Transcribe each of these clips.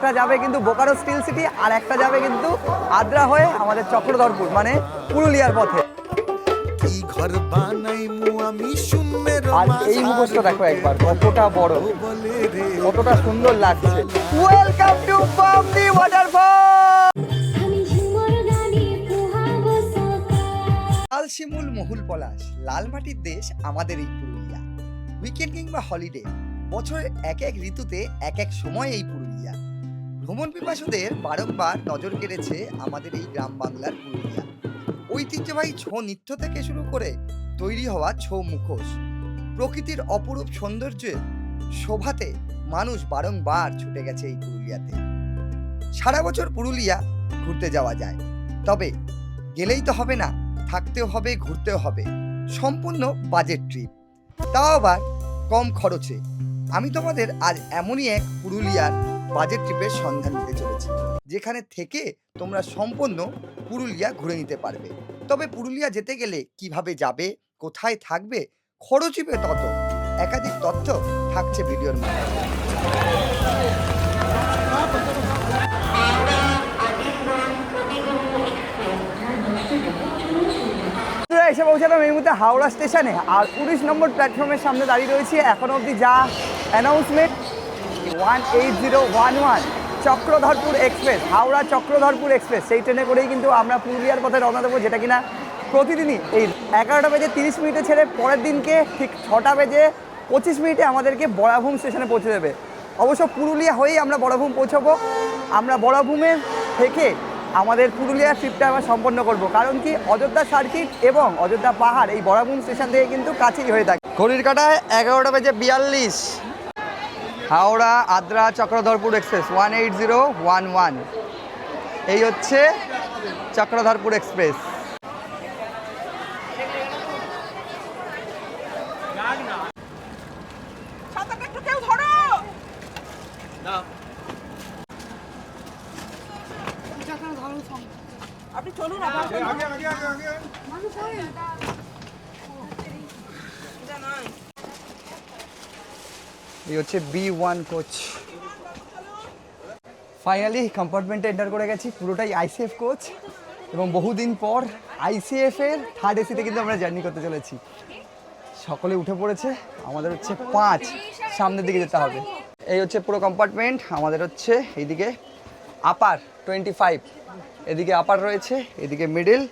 একটা যাবে কিন্তু বোকারো স্টিল সিটি, আর একটা যাবে কিন্তু আদ্রা হয়ে আমাদের চক্রধরপুর মানে পুরুলিয়ার পথে। আর এই মুখোশটা দেখো একবার, কতটা বড়, কতটা সুন্দর লাগছে। Welcome to Bamni waterfall. লাল শিমুল মহুল পলাশ, লাল মাটির দেশ আমাদের এই পুরুলিয়া। উইকেন্ড কিংবা হলিডে, বছরের এক এক ঋতুতে এক এক সময় এই পুরুলিয়া। ভ্রমণ পিপাসুদের বারংবার নজর কেড়েছে আমাদের এই গ্রাম বাংলার পুরুলিয়া। ঐতিহ্যবাহী ছৌ নৃত্য থেকে শুরু করে তৈরি হওয়া ছৌ মুখোশ, প্রকৃতির অপরূপ সৌন্দর্যে শোভাতে মানুষ বারংবার ছুটে গেছে এই পুরুলিয়াতে। সারা বছর পুরুলিয়া ঘুরতে যাওয়া যায়, তবে গেলেই তো হবে না, থাকতেও হবে, ঘুরতেও হবে। সম্পূর্ণ বাজেট ট্রিপ, তাও আবার কম খরচে। আমি তোমাদের আজ এমনই এক পুরুলিয়ার বাজেট ট্রিপের সন্ধান দিতে চলেছি, যেখানে থেকে তোমরা সম্পূর্ণ পুরুলিয়া ঘুরে নিতে পারবে। তবে পুরুলিয়া যেতে গেলে কিভাবে যাবে, কোথায় থাকবে, খরচই তত, একাধিক তথ্য থাকছে ভিডিওর মাধ্যমে। এসে পৌঁছালাম এই মুহূর্তে হাওড়া স্টেশনে, আর 19 নম্বর প্ল্যাটফর্মের সামনে দাঁড়িয়ে রয়েছি। এখনো অবধি যা announcement, 18011 Chakradharpur express, Howrah Chakradharpur express, সেই ট্রেনে করেই কিন্তু আমরা পুরুলিয়ার পথে রওনা দেবো, যেটা কিনা প্রতিদিনই এই 11টা বেজে 30 মিনিটে ছেড়ে পরের দিনকে ঠিক 6টা বেজে 25 মিনিটে আমাদেরকে বড়াভূম স্টেশনে পৌঁছে দেবে। অবশ্য পুরুলিয়া হয়েই আমরা বড়াভূম পৌঁছাবো। আমরা বড়াভূমে থেকে আমাদের পুরুলিয়ার ট্রিপটা আমরা সম্পন্ন করব, কারণ কি অযোধ্যা সার্কিট এবং অযোধ্যা পাহাড় এই বড়াভূম স্টেশন থেকে কিন্তু কাছেই হয়ে থাকে। ঘড়ির কাঁটায় 11টা বেজে 42, হাওড়া আদ্রা চক্রধরপুর এক্সপ্রেস 18011, এই হচ্ছে চক্রধরপুর এক্সপ্রেস। আপনি চলুন, এই হচ্ছে B1 কোচ। ফাইনালি কম্পার্টমেন্টে এন্টার করে গেছি। পুরোটাই আইসিএফ কোচ, এবং বহুদিন পর আইসিএফের থার্ড এসিতে কিন্তু আমরা জার্নি করতে চলেছি। সকলে উঠে পড়েছে, আমাদের হচ্ছে 5 সামনের দিকে যেতে হবে। এই হচ্ছে পুরো কম্পার্টমেন্ট। আমাদের হচ্ছে এইদিকে আপার 25, এদিকে আপার রয়েছে, এদিকে মিডিল।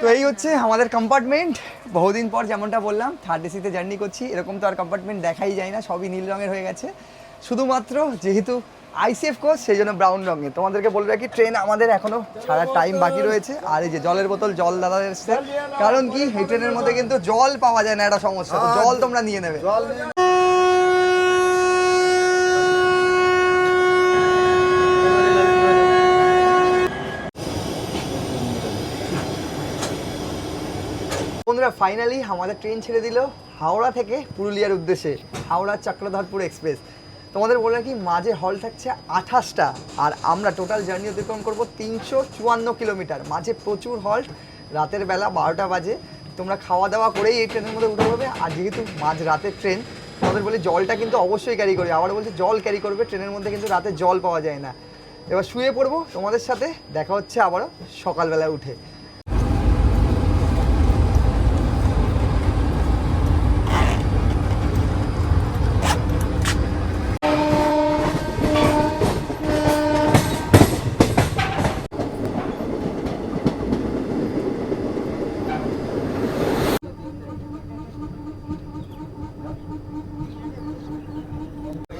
তো এই হচ্ছে আমাদের কম্পার্টমেন্ট। বহুদিন পর যেমনটা বললাম থার্ড এসিতে জার্নি করছি, এরকম তো আর কম্পার্টমেন্ট দেখাই যায় না, সবই নীল রঙের হয়ে গেছে। শুধুমাত্র যেহেতু আইসিএফ কোচ সেই জন্য ব্রাউন রঙের। তোমাদেরকে বলবো কি, ট্রেন আমাদের এখনো ছাড়ার টাইম বাকি রয়েছে। আর এই যে জলের বোতল, জল দাদা এসছে, কারণ কি এই ট্রেনের মধ্যে কিন্তু জল পাওয়া যায় না, একটা সমস্যা। জল তোমরা নিয়ে নেবে। বন্ধুরা, ফাইনালি আমাদের ট্রেন ছেড়ে দিল হাওড়া থেকে পুরুলিয়ার উদ্দেশ্যে, হাওড়া চক্রধরপুর এক্সপ্রেস। তোমাদের বললাম কি, মাঝে হল থাকছে 28টা, আর আমরা টোটাল জার্নি অতিক্রম করবো 354 কিলোমিটার। মাঝে প্রচুর হল্ট, রাতের বেলা 12টা বাজে। তোমরা খাওয়া দাওয়া করেই এই ট্রেনের মধ্যে উঠে পড়বে। আর যেহেতু মাঝ রাতের ট্রেন, তোমাদের বলি জলটা কিন্তু অবশ্যই ক্যারি করবে। আবার বলছে জল ক্যারি করবে, ট্রেনের মধ্যে কিন্তু রাতে জল পাওয়া যায় না। এবার শুয়ে পড়বো, তোমাদের সাথে দেখা হচ্ছে আবারও সকালবেলা উঠে।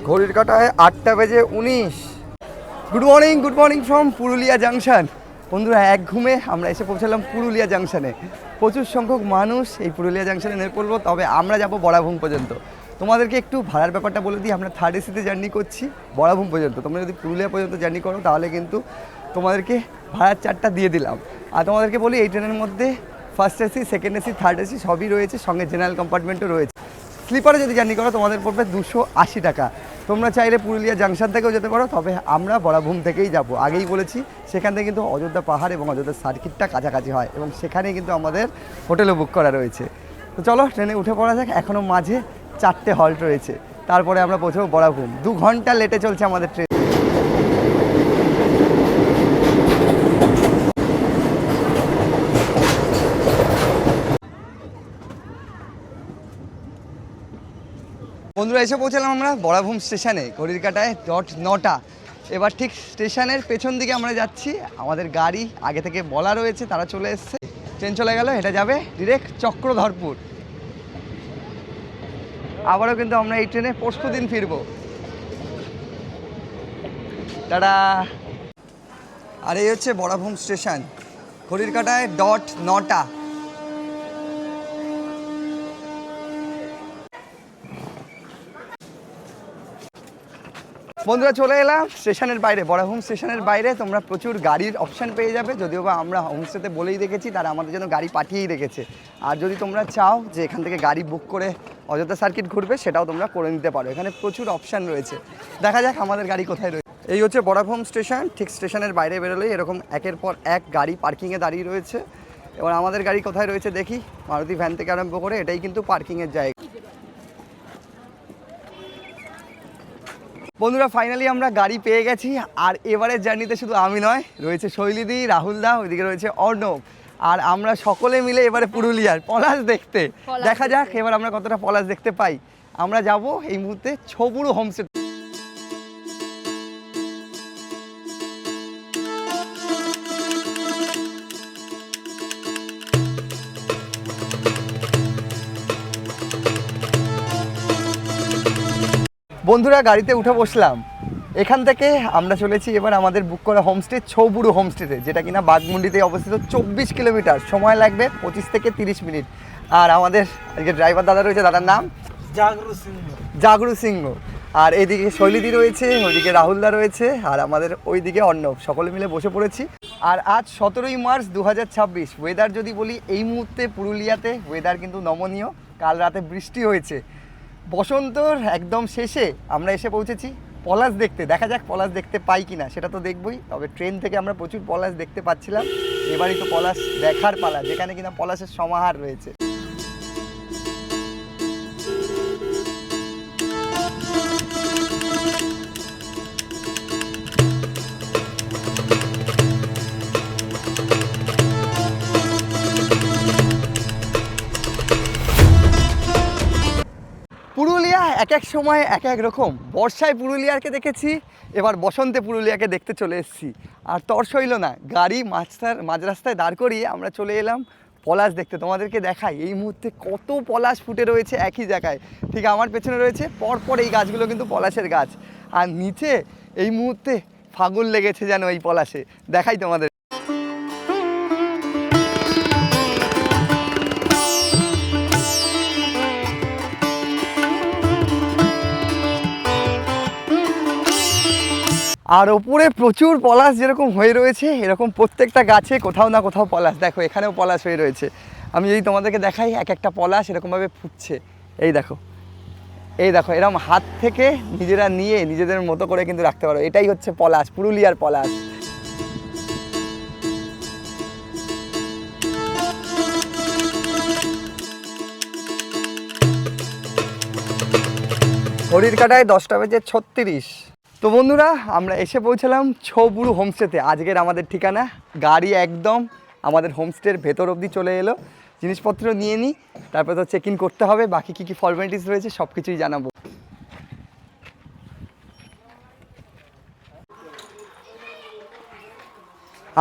ঘড়ির কাঁটায় 8টা বেজে 19। Good morning from Purulia junction. বন্ধুরা, এক ঘুমে আমরা এসে পৌঁছালাম পুরুলিয়া জাংশনে। প্রচুর সংখ্যক মানুষ এই পুরুলিয়া জাংশনে নেমে পড়বো, তবে আমরা যাব বড়াভূম পর্যন্ত। তোমাদেরকে একটু ভাড়ার ব্যাপারটা বলে দিই। আমরা থার্ড এসিতে জার্নি করছি বড়াভূম পর্যন্ত। তোমরা যদি পুরুলিয়া পর্যন্ত জার্নি করো তাহলে কিন্তু তোমাদেরকে ভাড়ার চার্টটা দিয়ে দিলাম। আর তোমাদেরকে বলি, এই ট্রেনের মধ্যে first AC, second AC, third AC সবই রয়েছে, সঙ্গে জেনারেল কম্পার্টমেন্টও রয়েছে। স্লিপারে যদি জার্নি করো তোমাদের পড়বে 280 টাকা। তোমরা চাইলে পুরুলিয়া জাংশন থেকেও যেতে পারো, তবে আমরা বড়াভূম থেকেই যাব। আগেই বলেছি, সেখান থেকে কিন্তু অযোধ্যা পাহাড় এবং অযোধ্যা সার্কিটটা কাছাকাছি হয়, এবং সেখানেই কিন্তু আমাদের হোটেলও বুক করা রয়েছে। তো চলো ট্রেনে উঠে পড়া যাক। এখনও মাঝে 4টে হল্ট রয়েছে। তারপরে আমরা পৌঁছবো বরাভূম। 2 ঘন্টা লেটে চলছে আমাদের ট্রেন। বন্ধুরা এসে পৌঁছালাম আমরা বরাভূম স্টেশনে, ঘড়ির কাঁটায় 9টা। এবার ঠিক স্টেশনের পেছন দিকে আমরা যাচ্ছি। আমাদের গাড়ি আগে থেকে বলা রয়েছে, তারা চলে এসছে। ট্রেন চলে গেল, এটা যাবে ডিরেক্ট চক্রধরপুর। আবারও কিন্তু আমরা এই ট্রেনে পরশু দিন ফিরবো। টাটা। আর এই হচ্ছে বরাভূম স্টেশন, ঘড়ির কাঁটায় 9টা। বন্ধুরা চলে এলাম স্টেশনের বাইরে, বরাভূম স্টেশনের বাইরে। তোমরা প্রচুর গাড়ির অপশান পেয়ে যাবে, যদিও বা আমরা হোমস্টেতে বলেই রেখেছি, তারা আমাদের জন্য গাড়ি পাঠিয়েই রেখেছে। আর যদি তোমরা চাও যে এখান থেকে গাড়ি বুক করে অযোধ্যা সার্কিট ঘুরবে, সেটাও তোমরা করে নিতে পারো। এখানে প্রচুর অপশান রয়েছে। দেখা যাক আমাদের গাড়ি কোথায় রয়েছে। এই হচ্ছে বরাভূম স্টেশন। ঠিক স্টেশনের বাইরে বেরোলেই এরকম একের পর এক গাড়ি পার্কিংয়ে দাঁড়িয়ে রয়েছে। এবার আমাদের গাড়ি কোথায় রয়েছে দেখি। মারুতি ভ্যান থেকে আরম্ভ করে এটাই কিন্তু পার্কিংয়ের জায়গা। বন্ধুরা ফাইনালি আমরা গাড়ি পেয়ে গেছি। আর এবারের জার্নিতে শুধু আমি নয়, রয়েছে শৈলীদি, রাহুলদা, ওইদিকে রয়েছে অর্ণব। আর আমরা সকলে মিলে এবারে পুরুলিয়ার পলাশ দেখতে। দেখা যাক এবার আমরা কতটা পলাশ দেখতে পাই। আমরা যাব এই মুহূর্তে ছবুড়ো হোমস্টে। বন্ধুরা গাড়িতে উঠে বসলাম। এখান থেকে আমরা চলেছি এবার আমাদের বুক করা হোমস্টে ছবুড়ো হোমস্টেতে, যেটা কিনা বাঘমুন্ডিতে অবস্থিত। 24 কিলোমিটার, সময় লাগবে 25 থেকে 30 মিনিট। আর আমাদের আজকে ড্রাইভার দাদা রয়েছে, দাদার নাম জাগরু সিংহ। আর এইদিকে শৈলীদি রয়েছে, ওইদিকে রাহুলদা রয়েছে, আর আমাদের ওইদিকে অর্ণব। সকলে মিলে বসে পড়েছি। আর আজ 17ই মার্চ 2026। ওয়েদার যদি বলি, এই মুহূর্তে পুরুলিয়াতে ওয়েদার কিন্তু নমনীয়। কাল রাতে বৃষ্টি হয়েছে। বসন্তর একদম শেষে আমরা এসে পৌঁছেছি পলাশ দেখতে। দেখা যাক পলাশ দেখতে পাই কিনা, সেটা তো দেখবই। তবে ট্রেন থেকে আমরা প্রচুর পলাশ দেখতে পাচ্ছিলাম। এবারই তো পলাশ দেখার পালা, যেখানে কিনা পলাশের সমাহার রয়েছে। পুরুলিয়া এক এক সময় এক এক রকম। বর্ষায় পুরুলিয়াকে দেখেছি, এবার বসন্তে পুরুলিয়াকে দেখতে চলে এসেছি। আর তর সইল না, গাড়ি মাঝ রাস্তায় দাঁড় করিয়ে আমরা চলে এলাম পলাশ দেখতে। তোমাদেরকে দেখাই এই মুহূর্তে কত পলাশ ফুটে রয়েছে একই জায়গায়। ঠিক আমার পেছনে রয়েছে পরপর এই গাছগুলো কিন্তু পলাশের গাছ। আর নিচে এই মুহূর্তে ফাগুন লেগেছে যেন এই পলাশে। দেখাই তোমাদের। আর ওপরে প্রচুর পলাশ যেরকম হয়ে রয়েছে, এরকম প্রত্যেকটা গাছে কোথাও না কোথাও পলাশ। দেখো এখানেও পলাশ হয়ে রয়েছে। আমি যদি তোমাদেরকে দেখাই, এক একটা পলাশ এরকমভাবে ফুটছে। এই দেখো, এই দেখো, এরকম হাত থেকে নিজেরা নিয়ে নিজেদের মতো করে কিন্তু রাখতে পারো। এটাই হচ্ছে পলাশ, পুরুলিয়ার পলাশ। ঘড়ির কাঁটায় 10:36। তো বন্ধুরা আমরা এসে পৌঁছালাম ছবুড়ো হোমস্টেতে। আজকের আমাদের ঠিকানা। গাড়ি একদম আমাদের হোমস্টের ভেতর অবধি চলে এলো। জিনিসপত্র নিয়ে নিই, তারপরে তো চেক ইন করতে হবে। বাকি কী কী ফর্মালিটিস রয়েছে সব কিছুই জানাবো।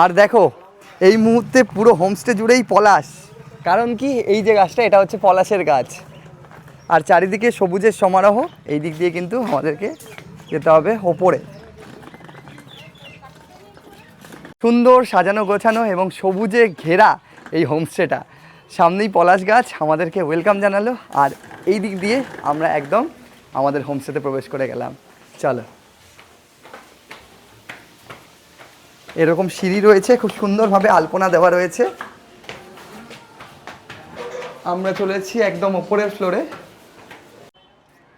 আর দেখো এই মুহূর্তে পুরো হোমস্টে জুড়েই পলাশ। কারণ কি, এই যে গাছটা, এটা হচ্ছে পলাশের গাছ। আর চারিদিকে সবুজের সমারোহ। এই দিক দিয়ে কিন্তু আমাদেরকে যেতে হবে ওপরে। সুন্দর সাজানো গোছানো এবং সবুজে ঘেরা এই হোমস্টেটা। সামনেই পলাশ গাছ আমাদেরকে ওয়েলকাম জানালো। আর এই দিক দিয়ে আমরা একদম আমাদের হোমস্টেতে প্রবেশ করে গেলাম। চলো, এরকম সিঁড়ি রয়েছে, খুব সুন্দরভাবে আলপনা দেওয়া রয়েছে। আমরা চলেছি একদম ওপরের ফ্লোরে।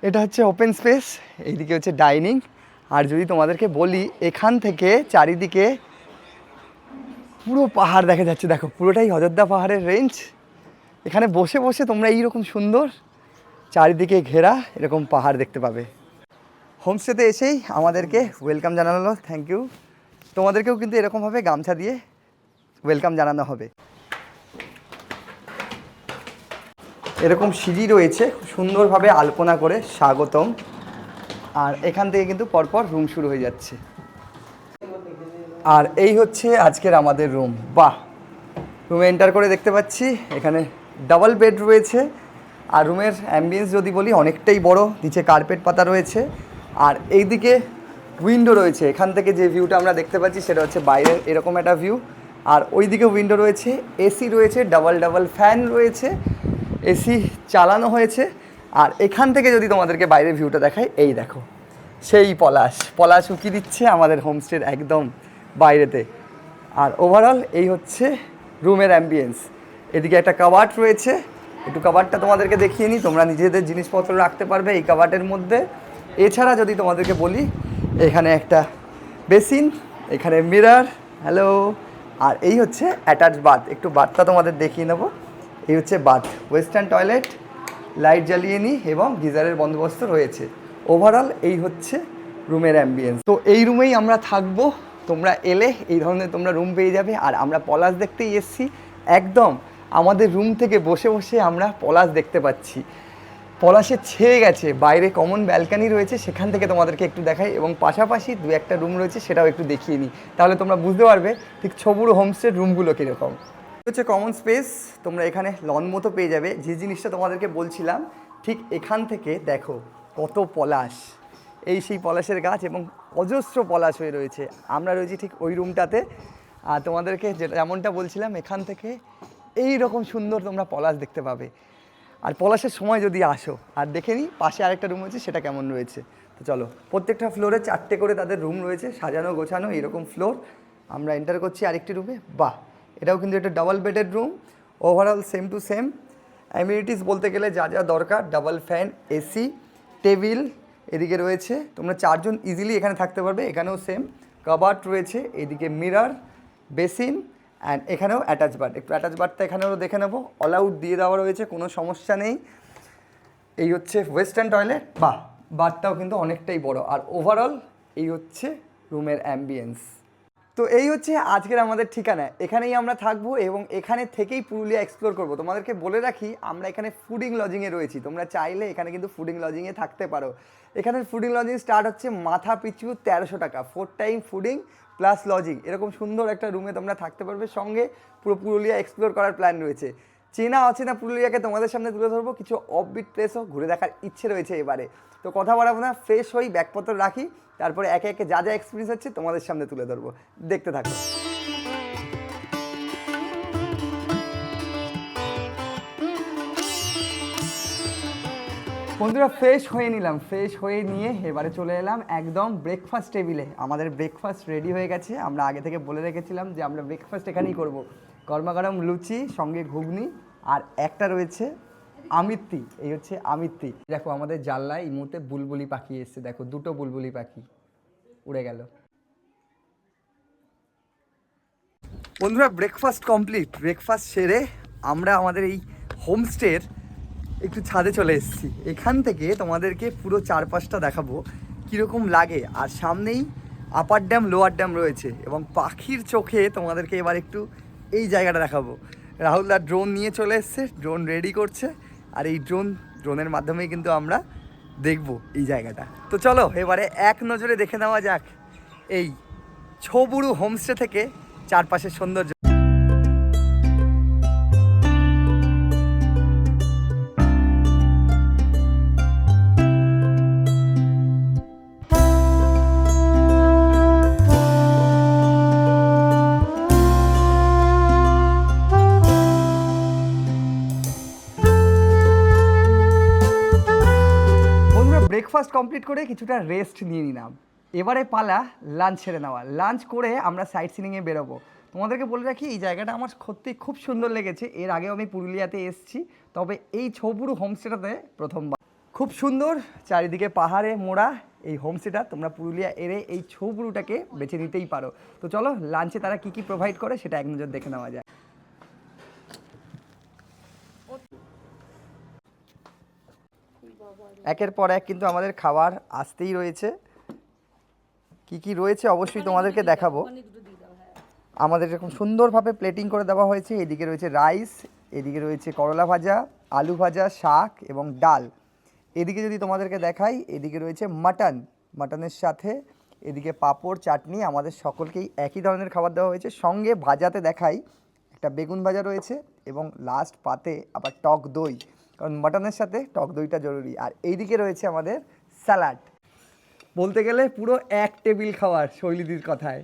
এটা হচ্ছে ওপেন স্পেস, এইদিকে হচ্ছে ডাইনিং। আর যদি তোমাদেরকে বলি, এখান থেকে চারিদিকে পুরো পাহাড় দেখা যাচ্ছে। দেখো পুরোটাই অযোধ্যা পাহাড়ের রেঞ্জ। এখানে বসে বসে তোমরা এইরকম সুন্দর চারিদিকে ঘেরা এরকম পাহাড় দেখতে পাবে। হোমস্টেতে এসেই আমাদেরকে ওয়েলকাম জানানো, থ্যাংক ইউ। তোমাদেরকেও কিন্তু এরকমভাবে গামছা দিয়ে ওয়েলকাম জানানো হবে। এরকম সিঁড়ি রয়েছে খুব সুন্দরভাবে আলপনা করে স্বাগতম, আর এখান থেকে কিন্তু পরপর রুম শুরু হয়ে যাচ্ছে। আর এই হচ্ছে আজকের আমাদের রুম। বাহ, রুমে এন্টার করে দেখতে পাচ্ছি এখানে ডাবল বেড রয়েছে, আর রুমের অ্যাম্বিয়েন্স যদি বলি অনেকটাই বড়, নিচে কার্পেট পাতা রয়েছে, আর এইদিকে উইন্ডো রয়েছে। এখান থেকে যে ভিউটা আমরা দেখতে পাচ্ছি সেটা হচ্ছে বাইরের এরকম একটা ভিউ, আর ওইদিকে উইন্ডো রয়েছে, এসি রয়েছে, ডাবল ডাবল ফ্যান রয়েছে, এসি চালানো হয়েছে। আর এখান থেকে যদি তোমাদেরকে বাইরের ভিউটা দেখাই, এই দেখো সেই পলাশ উঁকি দিচ্ছে আমাদের হোমস্টের একদম বাইরেতে। আর ওভারঅল এই হচ্ছে রুমের অ্যাম্বিয়েন্স। এদিকে একটা কাবার্ড রয়েছে, একটু কাবার্ডটা তোমাদেরকে দেখিয়ে নিই, তোমরা নিজেদের জিনিসপত্র রাখতে পারবে এই কাবার্ডের মধ্যে। এছাড়া যদি তোমাদেরকে বলি, এখানে একটা বেসিন, এখানে মিরর, হ্যালো, আর এই হচ্ছে অ্যাটাচ বাথ। একটু বাথটা তোমাদের দেখিয়ে নেবো। এই হচ্ছে বাথ, ওয়েস্টার্ন টয়লেট, লাইট জ্বালিয়ে নিই এবং গিজারের বন্দোবস্ত রয়েছে। ওভারঅল এই হচ্ছে রুমের অ্যাম্বিয়েন্স। তো এই রুমেই আমরা থাকবো, তোমরা এলে এই ধরনের তোমরা রুম পেয়ে যাবে। আর আমরা পলাশ দেখতেই এসেছি, একদম আমাদের রুম থেকে বসে বসে আমরা পলাশ দেখতে পাচ্ছি। পলাশে ছেয়ে গেছে, বাইরে কমন ব্যালকানি রয়েছে, সেখান থেকে তোমাদেরকে একটু দেখাই, এবং পাশাপাশি দু একটা রুম রয়েছে সেটাও একটু দেখিয়ে নিই, তাহলে তোমরা বুঝতে পারবে ঠিক ছবুর হোমস্টের রুমগুলো কীরকম। হচ্ছে কমন স্পেস, তোমরা এখানে লন মতো পেয়ে যাবে। যে জিনিসটা তোমাদেরকে বলছিলাম, ঠিক এখান থেকে দেখো কত পলাশ, এই সেই পলাশের গাছ এবং অজস্র পলাশ হয়ে রয়েছে। আমরা রয়েছি ঠিক ওই রুমটাতে, আর তোমাদেরকে যেমনটা বলছিলাম, এখান থেকে এই রকম সুন্দর তোমরা পলাশ দেখতে পাবে। আর পলাশের সময় যদি আসো, আর দেখে নিই পাশে আরেকটা রুম রয়েছে সেটা কেমন রয়েছে। তো চলো, প্রত্যেকটা ফ্লোরে 4টে করে তাদের রুম রয়েছে, সাজানো গোছানো এরকম ফ্লোর। আমরা এন্টার করছি আরেকটি রুমে। বাহ, এটাও কিন্তু একটা ডাবল বেডের room. Overall same to same amenities বলতে গেলে যা যা দরকার, ডাবল ফ্যান, এসি, টেবিল এদিকে রয়েছে, তোমরা 4 জন ইজিলি এখানে থাকতে পারবে। এখানেও সেম কাবার্ড রয়েছে, এদিকে মিরর, বেসিন, অ্যান্ড এখানেও অ্যাটাচ বাথ। একটু অ্যাটাচ বাথটা এখানেও দেখে নেবো, অল আউট দিয়ে দেওয়া রয়েছে, কোনো সমস্যা নেই। এই হচ্ছে ওয়েস্টার্ন টয়লেট, বাহ, বাথটাও কিন্তু অনেকটাই বড়। আর ওভারঅল এই হচ্ছে রুমের অ্যাম্বিয়েন্স। তো এই হচ্ছে আজকের আমাদের ঠিকানা, এখানেই আমরা থাকবো এবং এখানে থেকেই পুরুলিয়া এক্সপ্লোর করব। তোমাদেরকে বলে রাখি, আমরা এখানে ফুডিং লজিংয়ে রয়েছি, তোমরা চাইলে এখানে কিন্তু ফুডিং লজিংয়ে থাকতে পারো। এখানের ফুডিং লজিং স্টার্ট হচ্ছে মাথা পিছু 1300 টাকা, 4 টাইম ফুডিং প্লাস লজিং। এরকম সুন্দর একটা রুমে তোমরা থাকতে পারবে, সঙ্গে পুরো পুরুলিয়া এক্সপ্লোর করার প্ল্যান রয়েছে। চেনা অচেনা পুরুলিয়াকে তোমাদের সামনে তুলে ধরবো, কিছু অফবিট প্লেসও ঘুরে দেখার ইচ্ছে রয়েছে এবারে। তো কথা বাড়াবো না, ফ্রেশ হই, ব্যাগপত্র রাখি, তারপরে একে একে যা যা এক্সপিরিয়েন্স হচ্ছে তোমাদের সামনে তুলে ধরবো, দেখতে থাকো। বন্ধুরা, ফ্রেশ হয়ে নিলাম, ফ্রেশ হয়ে নিয়ে এবারে চলে এলাম একদম ব্রেকফাস্ট টেবিলে। আমাদের ব্রেকফাস্ট রেডি হয়ে গেছে, আমরা আগে থেকে বলে রেখেছিলাম যে আমরা ব্রেকফাস্ট এখানেই করব। গরমা গরম লুচি, সঙ্গে ঘুগনি, আর একটা রয়েছে আমিত্তি। এই হচ্ছে আমিত্তি। দেখো আমাদের জানলায় এই মুহূর্তে বুলবুলি পাখি এসছে, দেখো 2টো বুলবুলি পাখি উড়ে গেল। বন্ধুরা, ব্রেকফাস্ট কমপ্লিট। ব্রেকফাস্ট সেরে আমরা আমাদের এই হোমস্টের একটু ছাদে চলে এসেছি। এখান থেকে তোমাদেরকে পুরো চারপাশটা দেখাবো কীরকম লাগে। আর সামনেই আপার ড্যাম, লোয়ার ড্যাম রয়েছে, এবং পাখির চোখে তোমাদেরকে এবার একটু এই জায়গাটা দেখাবো। রাহুলদার ড্রোন নিয়ে চলে এসছে, ড্রোন রেডি করছে, আর এই ড্রোনের মাধ্যমেই কিন্তু আমরা দেখব এই জায়গাটা। তো চলো এবারে এক নজরে দেখে নেওয়া যাক এই ছবুরু হোমস্টে থেকে চারপাশের সৌন্দর্য। ব্রেকফাস্ট কমপ্লিট করে কিছুটা রেস্ট নিয়ে নিলাম, এবারে পালা লাঞ্চ সেরে নেওয়া। লাঞ্চ করে আমরা সাইট সিনিংয়ে বেরোবো। তোমাদেরকে বলে রাখি, এই জায়গাটা আমার সত্যি খুব সুন্দর লেগেছে। এর আগেও আমি পুরুলিয়াতে এসেছি, তবে এই ছবুরু হোমস্টেটাতে প্রথমবার। খুব সুন্দর, চারিদিকে পাহাড়ে মোড়া এই হোমস্টেটা। তোমরা পুরুলিয়া এলে এই ছবুরুটাকে বেছে নিতেই পারো। তো চলো, লাঞ্চে তারা কী কী প্রোভাইড করে সেটা এক নজর দেখে নেওয়া যায়। একের পর এক কিন্তু আমাদের খাবার আসতেই রয়েছে। কি কি রয়েছে অবশ্যই তোমাদেরকে দেখাবো। আমাদের এরকম সুন্দরভাবে প্লেটিং করে দেওয়া হয়েছে। এদিকে রয়েছে রাইস, এদিকে রয়েছে করলা ভাজা, আলু ভাজা, শাক এবং ডাল। এদিকে যদি তোমাদেরকে দেখাই, এদিকে রয়েছে মাটন, মাটনের সাথে এদিকে পাঁপড়, চাটনি। আমাদের সকলকেই একই ধরনের খাবার দেওয়া হয়েছে। সঙ্গে ভাজাতে দেখাই, একটা বেগুন ভাজা রয়েছে এবং লাস্ট পাতে আবার টক দই, কারণ মাটনের সাথে টক দইটা জরুরি। আর এইদিকে রয়েছে আমাদের স্যালাড। বলতে গেলে পুরো এক টেবিল খাওয়ার শৈলীদির কথায়।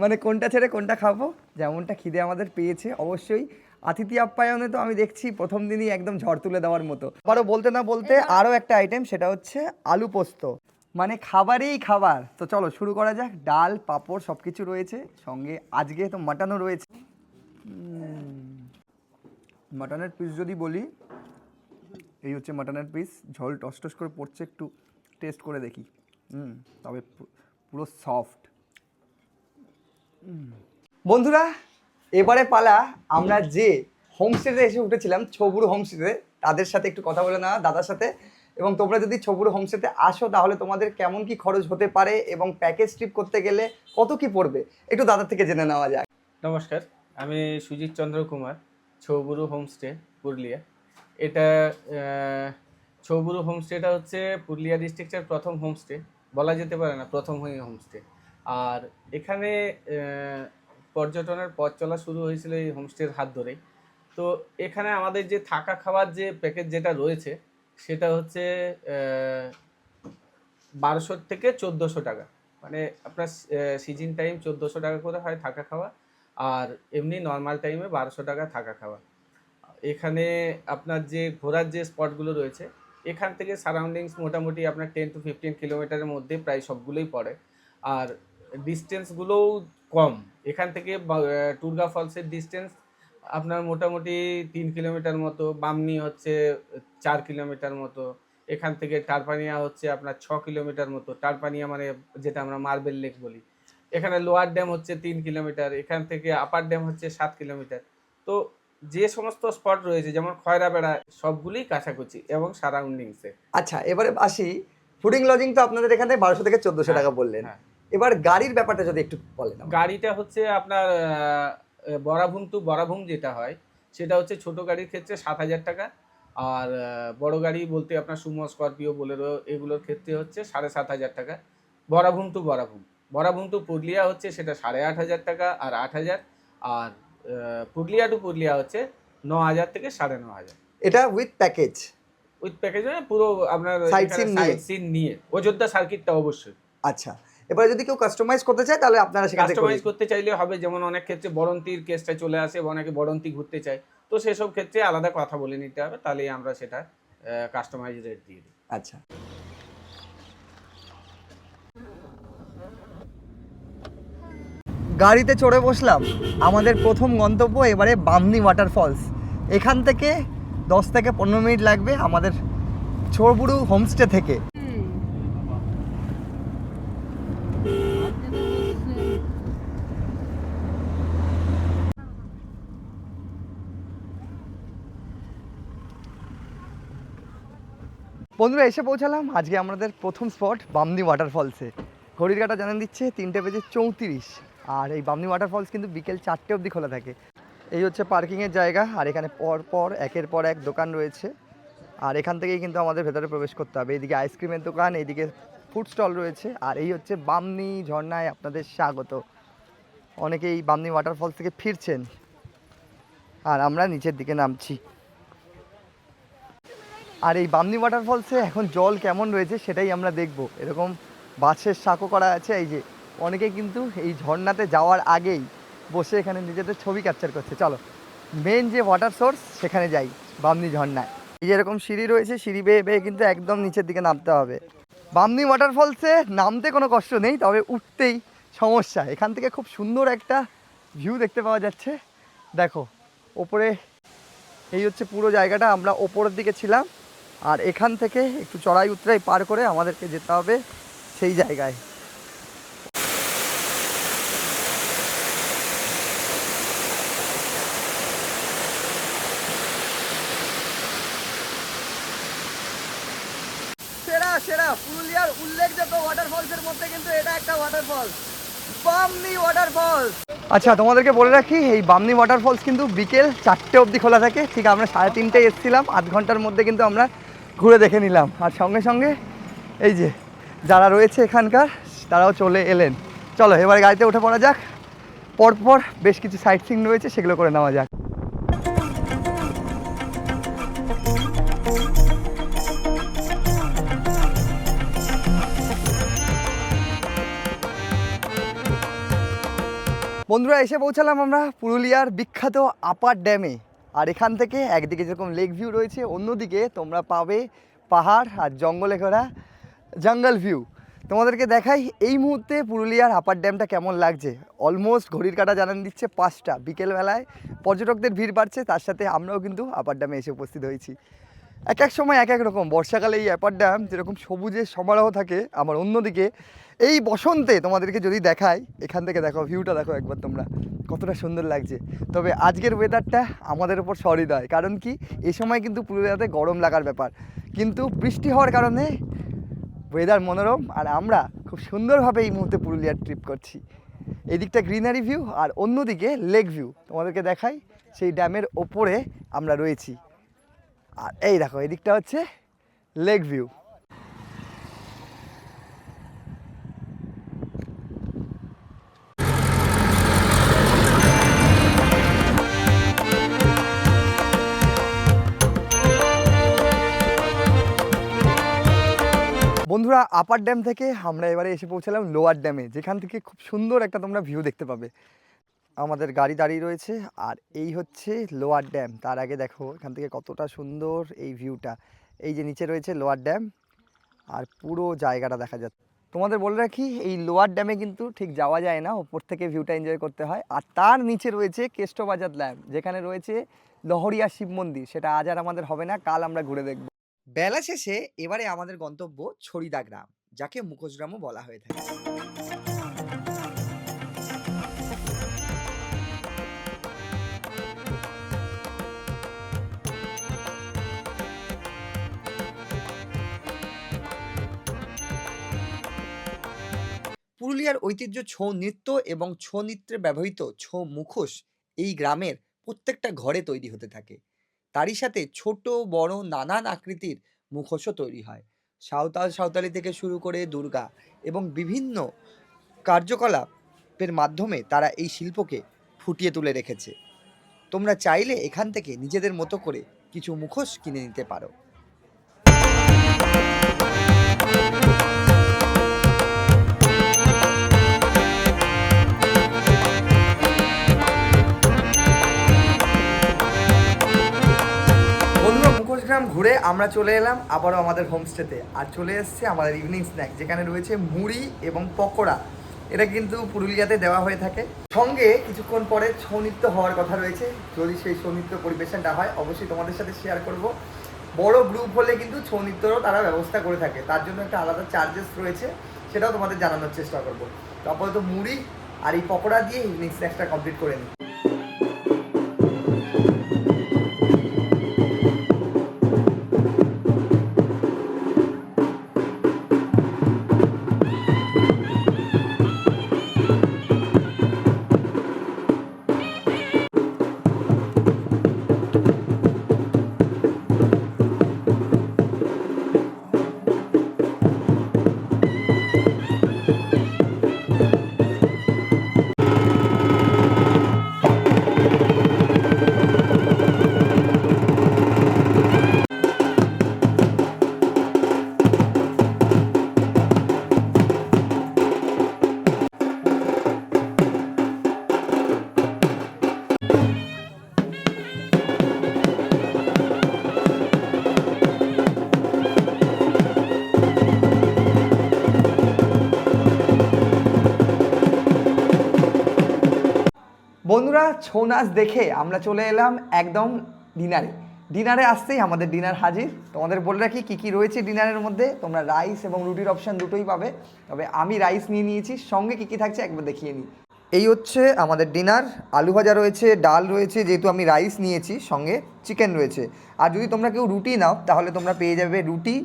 মানে কোনটা ছেড়ে কোনটা খাবো, যেমনটা খিদে আমাদের পেয়েছে। অবশ্যই আতিথি আপ্যায়নে তো আমি দেখছি প্রথম দিনই একদম ঝড় তুলে দেওয়ার মতো। আবারও বলতে না বলতে আরও একটা আইটেম, সেটা হচ্ছে আলু পোস্ত। মানে খাবারই খাবার। তো চলো শুরু করা যাক। ডাল, পাঁপড় সব কিছু রয়েছে, সঙ্গে আজকে তো মাটনও রয়েছে। মাটনের পিস যদি বলি, এই হচ্ছে মাটনের পিস। ঝোল টস টস করে পড়ছে, একটু টেস্ট করে দেখি। তবে পুরো সফট। বন্ধুরা, এবারে পালা আমরা যে হোমস্টেতে এসে উঠেছিলাম, ছবুরু হোমস্টেতে, তাদের সাথে একটু কথা বলে নেওয়া, দাদার সাথে। এবং তোমরা যদি ছবুরু হোমস্টেতে আসো তাহলে তোমাদের কেমন কি খরচ হতে পারে এবং প্যাকেজ ট্রিপ করতে গেলে কত কি পড়বে, একটু দাদার থেকে জেনে নেওয়া যায়। নমস্কার, আমি সুজিত চন্দ্র কুমার, ছৌবুরু হোমস্টে, পুরুলিয়া। এটা ছৌবুরু হোমস্টেটা হচ্ছে পুরুলিয়া ডিস্ট্রিক্টের প্রথম হোমস্টে, বলা যেতে পারে না প্রথম হোমস্টে। আর এখানে পর্যটনের পথ চলা শুরু হয়েছিল এই হোমস্টের হাত ধরেই। তো এখানে আমাদের যে থাকা খাওয়ার যে প্যাকেজ যেটা রয়েছে, সেটা হচ্ছে 1200 থেকে 1400 টাকা। মানে আপনার সিজন টাইম 1400 টাকা করে হয় থাকা খাওয়া, আর এমনি নর্মাল টাইমে 1200 টাকা থাকা খাওয়া। এখানে আপনার যে ঘোরার যে স্পটগুলো রয়েছে, এখান থেকে সারাউন্ডিংস মোটামুটি আপনার 10 to 15 কিলোমিটারের মধ্যে প্রায় সবগুলোই পড়ে। আর ডিস্টেন্সগুলোও কম। এখান থেকে টুরগা ফলসের ডিস্টেন্স আপনার মোটামুটি 3 কিলোমিটার মতো, বামনি হচ্ছে 4 কিলোমিটার মতো, এখান থেকে টারপানিয়া হচ্ছে আপনার 6 কিলোমিটার মতো। টারপানিয়া মানে যেটা আমরা মার্বেল লেক বলি। এখানে লোয়ার ড্যাম হচ্ছে 3 কিলোমিটার, এখান থেকে আপার ড্যাম হচ্ছে 7 কিলোমিটার। তো যে সমস্ত স্পট রয়েছে যেমন খয়রাবেড়া, সবগুলোই কাছাকাছি এবং সারাউন্ডিংসে। আচ্ছা, এবারে আসি ফুডিং লজিং। তো আপনাদের এখানে 1200 থেকে 1400 টাকা বললেন। এবার গাড়ির ব্যাপারটা যদি একটু বলেন। গাড়িটা হচ্ছে আপনার বরাভূম টু বরাভূম যেটা হয়, সেটা হচ্ছে ছোট গাড়ির ক্ষেত্রে 7000 টাকা। আর বড় গাড়ি বলতে আপনার সুমো, স্করপিও, বোলেরো, এগুলোর ক্ষেত্রে হচ্ছে 7500 টাকা। বরাভূম টু বরাভূম। বরাভূম টু পুরুলিয়া হচ্ছে সেটা 8500 টাকা আর 8000। আর পুরুলিয়া টু পুরুলিয়া হচ্ছে 9000 থেকে 9500। এটা উইথ প্যাকেজ? উইথ প্যাকেজ মানে পুরো আপনার সাইট সিন নিয়ে অযোধ্যা সার্কিটটা অবশ্যই। আচ্ছা, এবারে যদি কেউ কাস্টমাইজ করতে চায় তাহলে আপনারা সেখানে কাস্টমাইজ করতে চাইলে হবে। যেমন অনেক ক্ষেত্রে বরন্তির কেসটা চলে আসে, অনেকে বরন্তি ঘুরতে চায়, তো সেসব ক্ষেত্রে আলাদা কথা বলে নিতে হবে, তাহলেই আমরা সেটা কাস্টমাইজ রেট দিয়ে দিই। আচ্ছা, গাড়িতে চড়ে বসলাম। আমাদের প্রথম গন্তব্য এবারে বামনি ওয়াটারফলস। এখান থেকে 10 থেকে 15 মিনিট লাগবে আমাদের ছবুরু হোমস্টে থেকে। বন্ধুরা, এসে পৌঁছালাম আজকে আমাদের প্রথম স্পট বামনি ওয়াটারফলসে। ঘড়ির কাঁটা জানান দিচ্ছে 3:34। আর এই বামনি ওয়াটারফলস কিন্তু বিকেল 4টে অবধি খোলা থাকে। এই হচ্ছে পার্কিংয়ের জায়গা, আর এখানে পর একের পর এক দোকান রয়েছে। আর এখান থেকেই কিন্তু আমাদের ভেতরে প্রবেশ করতে হবে। এইদিকে আইসক্রিমের দোকান, এইদিকে ফুড স্টল রয়েছে। আর এই হচ্ছে বামনি ঝর্ণায় আপনাদের স্বাগত। অনেকেই বামনি ওয়াটারফলস থেকে ফিরছেন, আর আমরা নিচের দিকে নামছি। আর এই বামনি ওয়াটারফলসে এখন জল কেমন রয়েছে সেটাই আমরা দেখব। এরকম বাঁশের সাঁকো করা আছে। এই যে অনেকে কিন্তু এই ঝর্ণাতে যাওয়ার আগেই বসে এখানে নিজেদের ছবি ক্যাপচার করছে। চলো মেন যে ওয়াটার সোর্স সেখানে যাই, বামনি ঝর্ণায়। এই যেরকম সিঁড়ি রয়েছে, সিঁড়ি বেয়ে বেয়ে কিন্তু একদম নিচের দিকে নামতে হবে। বামনি ওয়াটারফলসে নামতে কোনো কষ্ট নেই, তবে উঠতেই সমস্যা। এখান থেকে খুব সুন্দর একটা ভিউ দেখতে পাওয়া যাচ্ছে। দেখো ওপরে, এই হচ্ছে পুরো জায়গাটা। আমরা ওপরের দিকে ছিলাম, আর এখান থেকে একটু চড়াই উতরাই পার করে আমাদেরকে যেতে হবে সেই জায়গায়। পুরুলিয়ার উল্লেখযোগ্য ওয়াটারফলসের মধ্যে কিন্তু এটা একটা ওয়াটারফল, বামনি ওয়াটারফল। আচ্ছা, তোমাদেরকে বলে রাখি এই বামনি ওয়াটারফলস কিন্তু বিকেল 4টে অবধি খোলা থাকে। ঠিক আমরা 3:30টায় এসেছিলাম, আধ ঘন্টার মধ্যে কিন্তু আমরা ঘুরে দেখে নিলাম। আর সঙ্গে সঙ্গে এই যে যারা রয়েছে এখানকার তারাও চলে এলেন। চলো এবার গাড়িতে উঠে পড়া যাক, পরপর বেশ কিছু সাইট সিইং রয়েছে সেগুলো করে নেওয়া যাক। বন্ধুরা, এসে পৌঁছালাম আমরা পুরুলিয়ার বিখ্যাত আপার ড্যামে। আর এখান থেকে একদিকে যেরকম লেক ভিউ রয়েছে, অন্যদিকে তোমরা পাবে পাহাড় আর জঙ্গলে ঘেরা জঙ্গল ভিউ। তোমাদেরকে দেখাই এই মুহূর্তে পুরুলিয়ার আপার ড্যামটা কেমন লাগছে। অলমোস্ট ঘড়ির কাঁটা জানান দিচ্ছে 5টা, বিকেলবেলায় পর্যটকদের ভিড় বাড়ছে, তার সাথে আমরাও কিন্তু আপার ড্যামে এসে উপস্থিত হয়েছি। এক এক সময় এক এক রকম। বর্ষাকালে এই আপার ড্যাম যেরকম সবুজের সমারোহ থাকে, আমার অন্যদিকে এই বসন্তে তোমাদেরকে যদি দেখাই, এখান থেকে দেখো ভিউটা দেখো একবার তোমরা, কতটা সুন্দর লাগছে। তবে আজকের ওয়েদারটা আমাদের ওপর সহৃদয়, কারণ কি এই সময় কিন্তু পুরুলিয়াতে গরম লাগার ব্যাপার, কিন্তু বৃষ্টি হওয়ার কারণে ওয়েদার মনোরম। আর আমরা খুব সুন্দরভাবে এই মুহূর্তে পুরুলিয়ার ট্রিপ করছি। এদিকটা গ্রিনারি ভিউ আর অন্যদিকে লেক ভিউ তোমাদেরকে দেখাই। সেই ড্যামের ওপরে আমরা রয়েছি। আর এই দেখো এদিকটা হচ্ছে লেক ভিউ। বন্ধুরা, আপার ড্যাম থেকে আমরা এবারে এসে পৌঁছালাম লোয়ার ড্যামে, যেখান থেকে খুব সুন্দর একটা তোমরা ভিউ দেখতে পাবে। আমাদের গাড়ি দাঁড়িয়ে রয়েছে আর এই হচ্ছে লোয়ার ড্যাম। তার আগে দেখো এখান থেকে কতটা সুন্দর এই ভিউটা। এই যে নিচে রয়েছে লোয়ার ড্যাম আর পুরো জায়গাটা দেখা যাচ্ছে। তোমাদের বলে রাখি এই লোয়ার ড্যামে কিন্তু ঠিক যাওয়া যায় না, ওপর থেকে ভিউটা এনজয় করতে হয়। আর তার নিচে রয়েছে কেষ্টবাজার ড্যাম, যেখানে রয়েছে লহরিয়া শিব মন্দির। সেটা আজ আর আমাদের হবে না, কাল আমরা ঘুরে দেখব। বেলা শেষে এবারে আমাদের গন্তব্য ছড়িদা গ্রাম, যাকে মুখোশ গ্রামও বলা হয়ে থাকে। পুরুলিয়ার ঐতিহ্য ছৌ নৃত্য এবং ছৌ নৃত্যে ব্যবহৃত ছৌ মুখোশ এই গ্রামের প্রত্যেকটা ঘরে তৈরি হতে থাকে। তারই সাথে ছোট বড় নানান আকৃতির মুখোশও তৈরি হয়। সাঁওতালি থেকে শুরু করে দুর্গা এবং বিভিন্ন কার্যকলাপের মাধ্যমে তারা এই শিল্পকে ফুটিয়ে তুলে রেখেছে। তোমরা চাইলে এখান থেকে নিজেদের মতো করে কিছু মুখোশ কিনে নিতে পারো। মুখোশগ্রাম ঘুরে আমরা চলে এলাম আবারও আমাদের হোমস্টেতে। আর চলে এসছে আমাদের ইভিনিং স্ন্যাক, যেখানে রয়েছে মুড়ি এবং পকোড়া। এটা কিন্তু পুরুলিয়াতে দেওয়া হয়ে থাকে। সঙ্গে কিছুক্ষণ পরে ছৌ নৃত্য হওয়ার কথা রয়েছে। যদি সেই ছৌ নৃত্য পরিবেশনটা হয় অবশ্যই তোমাদের সাথে শেয়ার করব। বড় গ্রুপ হলে কিন্তু ছৌ নৃত্যরও তারা ব্যবস্থা করে থাকে, তার জন্য একটা আলাদা চার্জেস রয়েছে, সেটাও তোমাদের জানানোর চেষ্টা করবো। তো আপাতত মুড়ি আর এই পকোড়া দিয়ে ইভিনিং স্ন্যাক্সটা কমপ্লিট করে নিই। বন্ধুরা, ছৌ নাচ দেখে আমরা চলে এলাম একদম ডিনারে আসতেই আমাদের ডিনার হাজির। তোমাদের বলে রাখি কী কী রয়েছে ডিনারের মধ্যে। তোমরা রাইস এবং রুটির অপশান দুটোই পাবে, তবে আমি রাইস নিয়ে নিয়েছি। সঙ্গে কী কী থাকছে একবার দেখিয়ে নিই। এই হচ্ছে আমাদের ডিনার। আলু ভাজা রয়েছে, ডাল রয়েছে, যেহেতু আমি রাইস নিয়েছি, সঙ্গে চিকেন রয়েছে। আর যদি তোমরা কেউ রুটি নাও তাহলে তোমরা পেয়ে যাবে রুটি,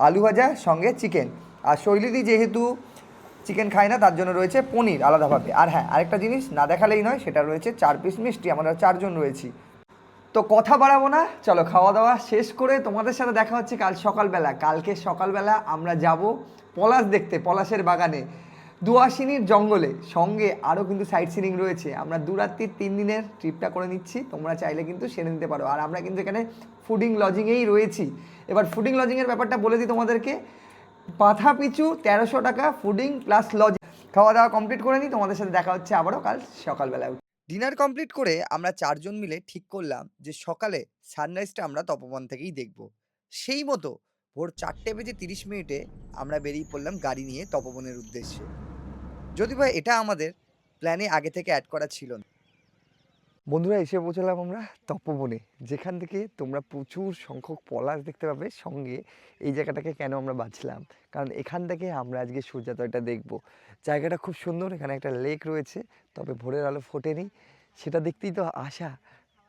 আলু ভাজা সঙ্গে চিকেন। আর শৈলীদি যেহেতু চিকেন খায় না তার জন্য রয়েছে পনির আলাদাভাবে। আর হ্যাঁ, আরেকটা জিনিস না দেখালেই নয়, সেটা রয়েছে 4 পিস মিষ্টি। আমরা 4 জন রয়েছি। তো কথা বাড়াবো না, চলো খাওয়া দাওয়া শেষ করে তোমাদের সাথে দেখা হচ্ছে কাল সকালবেলা। কালকে সকালবেলা আমরা যাব পলাশ দেখতে, পলাশের বাগানে, দুয়াশিনীর জঙ্গলে। সঙ্গে আরও কিন্তু সাইট সিনিং রয়েছে। আমরা 2 রাত্রির 3 দিনের ট্রিপটা করে নিচ্ছি, তোমরা চাইলে কিন্তু সেরে নিতে পারো। আর আমরা কিন্তু এখানে ফুডিং লজিংয়েই রয়েছি। এবার ফুডিং লজিংয়ের ব্যাপারটা বলে দিই তোমাদেরকে। মাথা পিছু 1300 টাকা ফুডিং প্লাস লজিং। খাওয়া দাওয়া কমপ্লিট করে নিই, তোমাদের সাথে দেখা হচ্ছে আবারও কাল সকালবেলায়। ডিনার কমপ্লিট করে আমরা 4 জন মিলে ঠিক করলাম যে সকালে সানরাইজটা আমরা তপবন থেকেই দেখব। সেই মতো ভোর 4:30 আমরা বেরিয়ে পড়লাম গাড়ি নিয়ে তপবনের উদ্দেশ্যে। যদি বা এটা আমাদের প্ল্যানে আগে থেকে অ্যাড করা ছিল না। বন্ধুরা, এসে পৌঁছলাম আমরা তপবনে, যেখান থেকে তোমরা প্রচুর সংখ্যক পলাশ দেখতে পাবে। সঙ্গে এই জায়গাটাকে কেন আমরা বাছলাম, কারণ এখান থেকে আমরা আজকে সূর্যোদয়টা দেখব। জায়গাটা খুব সুন্দর, এখানে একটা লেক রয়েছে, তবে ভোরের আলো ফোটেনি, সেটা দেখতেই তো আসা।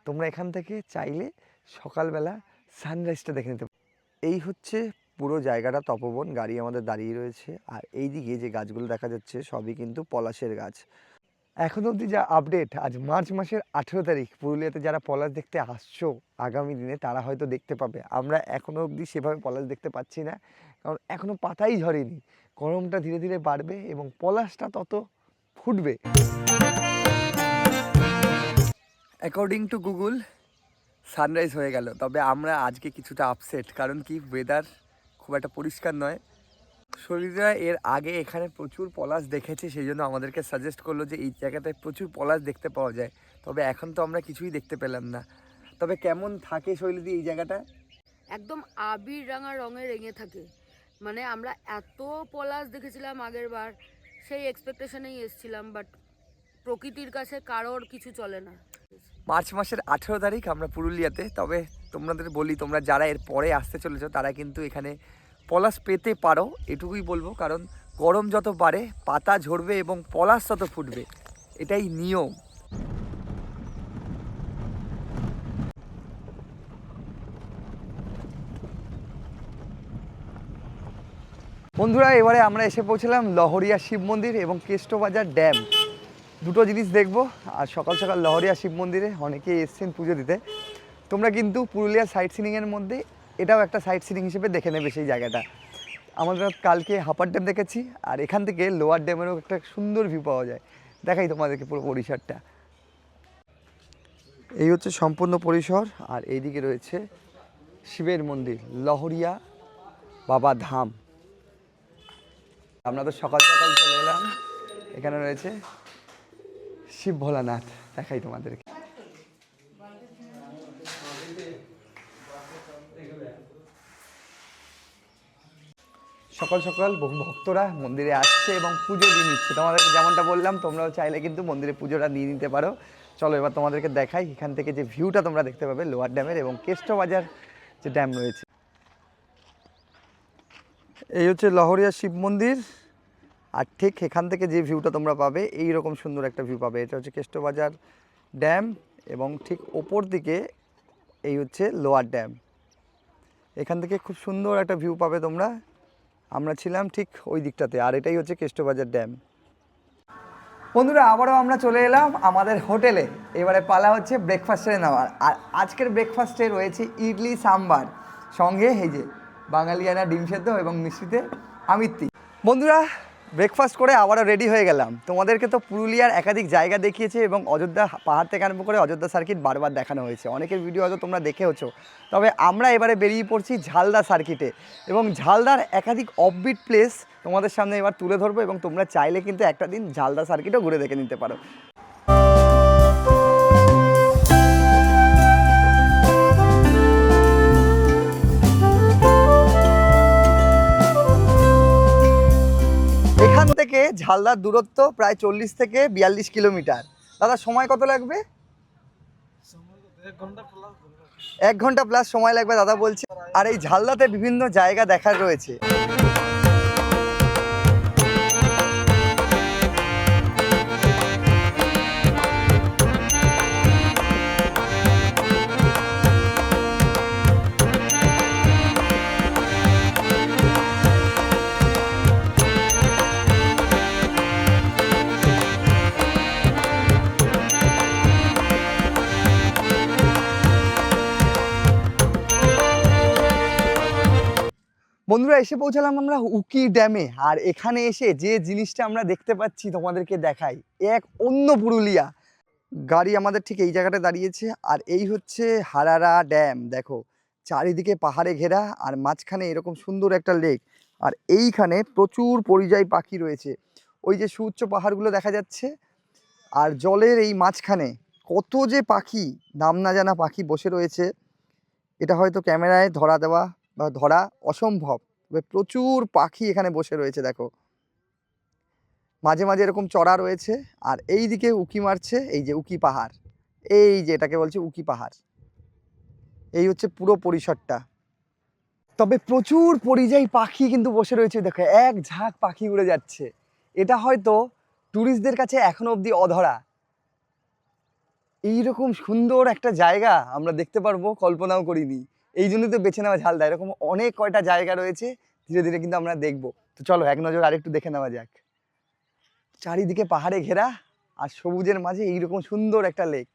তোমরা এখান থেকে চাইলে সকালবেলা সানরাইজটা দেখে নিতে পারো। এই হচ্ছে পুরো জায়গাটা তপবন। গাড়ি আমাদের দাঁড়িয়ে রয়েছে। আর এই দিকে যে গাছগুলো দেখা যাচ্ছে সবই কিন্তু পলাশের গাছ। এখন অবধি যা আপডেট, আজ মার্চ মাসের 18 তারিখ, পুরুলিয়াতে যারা পলাশ দেখতে আসছো আগামী দিনে তারা হয়তো দেখতে পাবে। আমরা এখনও অবধি সেভাবে পলাশ দেখতে পাচ্ছি না, কারণ এখনও পাতাই ঝরেনি। গরমটা ধীরে ধীরে বাড়বে এবং পলাশটা তত ফুটবে। অ্যাকর্ডিং টু গুগল সানরাইজ হয়ে গেল, তবে আমরা আজকে কিছুটা আপসেট, কারণ কি ওয়েদার খুব একটা পরিষ্কার নয়। শরীররা এর আগে এখানে প্রচুর পলাশ দেখেছে, সেই জন্য আমাদেরকে সাজেস্ট করলো যে এই জায়গাটায় প্রচুর পলাশ দেখতে পাওয়া যায়। তবে এখন তো আমরা কিছুই দেখতে পেলাম না। তবে কেমন থাকে শৈলীদি এই জায়গাটা? একদম আবির রাঙা রঙে রেঙে থাকে। মানে আমরা এত পলাশ দেখেছিলাম আগের বার, সেই এক্সপেকটেশনেই এসেছিলাম, বাট প্রকৃতির কাছে কারোর কিছু চলে না। মার্চ মাসের 18 তারিখ আমরা পুরুলিয়াতে। তবে তোমাদের বলি, তোমরা যারা এর পরে আসতে চলেছো তারা কিন্তু এখানে পলাশ পেতে পারো, এটুকুই বলবো। কারণ গরম যত বাড়ে পাতা ঝরবে এবং পলাশ তত ফুটবে, এটাই নিয়ম। বন্ধুরা, এবারে আমরা এসে পৌঁছলাম লহরিয়া শিব মন্দির এবং কেষ্টবাজার ড্যাম। দুটো জিনিস দেখবো। আর সকাল সকাল লহরিয়া শিব মন্দিরে অনেকে এসছেন পুজো দিতে। তোমরা কিন্তু পুরুলিয়ার সাইট সিনিংয়ের মধ্যে এটাও একটা সাইট সিনিং হিসেবে দেখে নেবে সেই জায়গাটা। আমরা কালকে হাপার ড্যাম দেখেছি, আর এখান থেকে লোয়ার ড্যামেরও একটা সুন্দর ভিউ পাওয়া যায়। দেখাই তোমাদেরকে পুরো পরিসরটা। এই হচ্ছে সম্পূর্ণ পরিসর। আর এইদিকে রয়েছে শিবের মন্দির, লহরিয়া বাবা ধাম। আমরা তো সকাল সকাল চলে এলাম। এখানে রয়েছে শিব ভোলানাথ, দেখাই তোমাদেরকে। সকাল সকাল বহু ভক্তরা মন্দিরে আসছে এবং পুজো দিয়ে নিচ্ছে। তোমাদেরকে যেমনটা বললাম, তোমরাও চাইলে কিন্তু মন্দিরে পুজোটা দিয়ে নিতে পারো। চলো এবার তোমাদেরকে দেখাই এখান থেকে যে ভিউটা তোমরা দেখতে পাবে লোয়ার ড্যামের এবং কেষ্টবাজার যে ড্যাম রয়েছে। এই হচ্ছে লহরিয়া শিব মন্দির। আর ঠিক এখান থেকে যে ভিউটা তোমরা পাবে, এই রকম সুন্দর একটা ভিউ পাবে। এটা হচ্ছে কেষ্টবাজার ড্যাম এবং ঠিক ওপর দিকে এই হচ্ছে লোয়ার ড্যাম। এখান থেকে খুব সুন্দর একটা ভিউ পাবে তোমরা। আমরা ছিলাম ঠিক ওই দিকটাতে, আর এটাই হচ্ছে কেষ্টবাজার ড্যাম। বন্ধুরা, আবারও আমরা চলে এলাম আমাদের হোটেলে। এবারে পালা হচ্ছে ব্রেকফাস্টে নেওয়ার। আর আজকের ব্রেকফাস্টে রয়েছে ইডলি সাম্বার, সঙ্গে এই যে বাঙালিয়ানা ডিম সেদ্ধ এবং মিষ্টিতে আমিত্তি। বন্ধুরা, ব্রেকফাস্ট করে আবারও রেডি হয়ে গেলাম। তোমাদেরকে তো পুরুলিয়ার একাধিক জায়গা দেখিয়েছে এবং অযোধ্যা পাহাড় থেকে আরম্ভ করে অযোধ্যা সার্কিট বারবার দেখানো হয়েছে। অনেকের ভিডিও হয়তো তোমরা দেখেওছো। তবে আমরা এবারে বেরিয়ে পড়ছি ঝালদা সার্কিটে এবং ঝালদার একাধিক অফবিট প্লেস তোমাদের সামনে এবার তুলে ধরবো এবং তোমরা চাইলে কিন্তু একটা দিন ঝালদা সার্কিটও ঘুরে দেখে নিতে পারো। এখান থেকে ঝালদার দূরত্ব প্রায় 40 থেকে 42 কিলোমিটার। দাদা, সময় কত লাগবে? 1 ঘন্টা প্লাস সময় লাগবে দাদা বলছে। আর এই ঝালদাতে বিভিন্ন জায়গা দেখার রয়েছে। বন্ধুরা এসে পৌঁছালাম আমরা উকি ড্যামে, আর এখানে এসে যে জিনিসটা আমরা দেখতে পাচ্ছি তোমাদেরকে দেখাই, এক অন্য পুরুলিয়া। গাড়ি আমাদের ঠিক এই জায়গাটা দাঁড়িয়েছে, আর এই হচ্ছে হারারা ড্যাম। দেখো চারিদিকে পাহাড়ে ঘেরা, আর মাঝখানে এরকম সুন্দর একটা লেক, আর এইখানে প্রচুর পরিযায়ী পাখি রয়েছে। ওই যে সুউচ্চ পাহাড়গুলো দেখা যাচ্ছে, আর জলের এই মাঝখানে কত যে পাখি, নাম না জানা পাখি বসে রয়েছে, এটা হয়তো ক্যামেরায় ধরা অসম্ভব। তবে প্রচুর পাখি এখানে বসে রয়েছে দেখো, মাঝে মাঝে এরকম চড়া রয়েছে। আর এই দিকে উকি মারছে, এই যে উকি পাহাড়, এই যে এটাকে বলছে উকি পাহাড়। এই হচ্ছে পুরো পরিসরটা। তবে প্রচুর পরিযায়ী পাখি কিন্তু বসে রয়েছে দেখো, এক ঝাঁক পাখি উড়ে যাচ্ছে। এটা হয়তো ট্যুরিস্টদের কাছে এখনো অবধি অধরা। এইরকম সুন্দর একটা জায়গা আমরা দেখতে পারবো কল্পনাও করিনি। এই জন্যই তো বেছে নেওয়া ঝালদা। এরকম অনেক কয়টা জায়গা রয়েছে, ধীরে ধীরে কিন্তু আমরা দেখবো। তো চলো এক নজর আরেকটু দেখে নেওয়া যাক। চারিদিকে পাহাড়ে ঘেরা, আর সবুজের মাঝে এইরকম সুন্দর একটা লেক।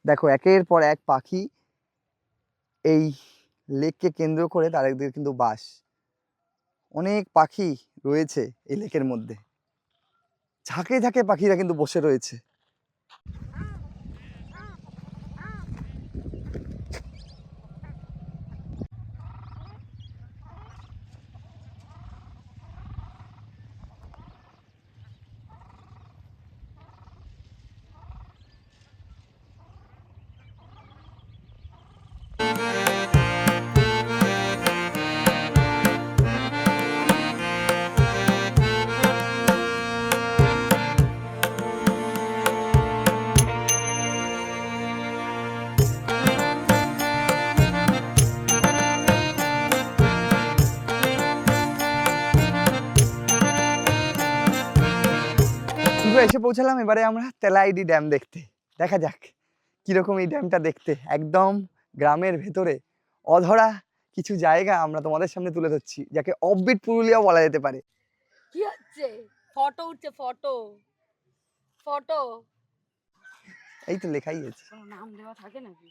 দেখো একের পর এক পাখি এই লেককে কেন্দ্র করে তাদের কিন্তু বাস। অনেক পাখি রয়েছে এই লেকের মধ্যে, ঝাঁকে ঝাঁকে পাখিরা কিন্তু বসে রয়েছে। এসে পৌঁছালাম এবারে আমরা তেলাইডি ড্যাম দেখতে। দেখা যাক কিরকম এই ড্যামটা দেখতে। একদম গ্রামের ভেতরে অধরা কিছু জায়গা আমরা তোমাদের সামনে তুলে ধরছি, যাকে অফবিট পুরুলিয়া বলা যেতে পারে। কি হচ্ছে? ফটো উঠছে, ফটো ফটো। এই তো লেখাই আছে, কোনো নাম দেওয়া থাকে নাকি?